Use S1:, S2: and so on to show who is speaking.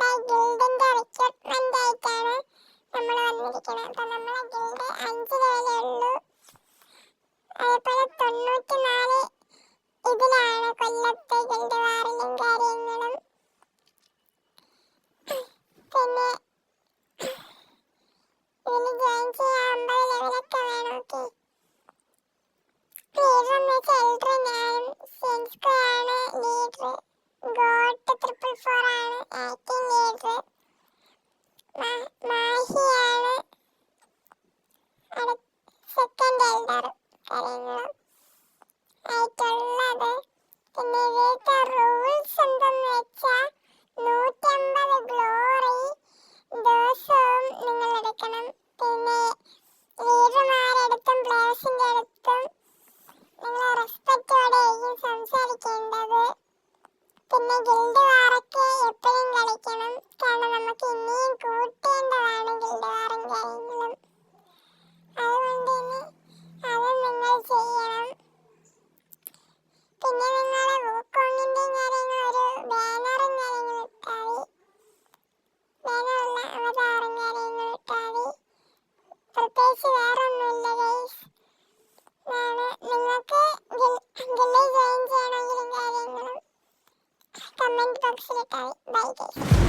S1: നമ്മുടെ ഗിൽഡിന്റെ റിക്രൂട്ട്മെന്റ് ആയിട്ടാണ് നമ്മൾ വന്നിരിക്കുന്നത്. അപ്പൊ നമ്മളെ ഗിൽഡ് 5 ലെവലേ ഉള്ളൂ. അതേപോലെ 94 ഇതിലാണ് കൊല്ലത്തെ ഗിൽഡ് വാറിലും കാര്യങ്ങളും. പിന്നെ ഇതിൽ ജോയിൻ ചെയ്യാൻ 50 ലെവലൊക്കെ വേണം. ഓക്കെ, ലീഡർ എന്ന് വെച്ചാൽ എൽഡർ, ഞാനും സെൻസ്കോ ആണ് ലീഡർ. ഗോട്ട് 444 ആണ് ആക്ടിങ് ലീഡർ. മാഹിയാണ് സെക്കൻഡ് എൽഡർ കാര്യങ്ങളും ആയിട്ടുള്ളത്. പിന്നെ ഇവരുടെ റൂൾസ് എന്തെന്ന് വെച്ചാൽ 150 ഗ്ലോറി ദിവസവും നിങ്ങൾ എടുക്കണം. പിന്നെ ലീഡർമാരെടുത്തും പ്ലേയേഴ്സിന്റെ അടുത്തും നിങ്ങൾ റെസ്പെക്റ്റോടെ ആയിരിക്കും സംസാരിക്കേണ്ടത്. പിന്നെ ഗിൽഡ് വാറൊക്കെ എപ്പോഴും കളിക്കണം, കാരണം നമുക്ക് ഇനിയും കൂട്ടേണ്ടതാണ് ഗിൽഡ് വാറും കാര്യങ്ങളും. അതുകൊണ്ട് തന്നെ അത് നിങ്ങൾ ചെയ്യണം. പിന്നെ നിങ്ങളെ വൂക്കോങ്ങിന്റെയും കാര്യങ്ങൾ ഒരു ബാനറും കാര്യങ്ങളും ഇട്ടാൽ മതി. ബാനറുള്ള അവതാറും കാര്യങ്ങളും ഇട്ടാൽ മതി. പ്രത്യേകിച്ച് വേറെ ഒന്നുമില്ല ഗൈസ്. നിങ്ങൾക്ക് ഗിൽഡിൽ ജോയിൻ ചെയ്യണമെങ്കിലും കാര്യങ്ങളും കമന്റ് ബോക്സിൽ ഇട്ടാൽ മതി. Bye guys.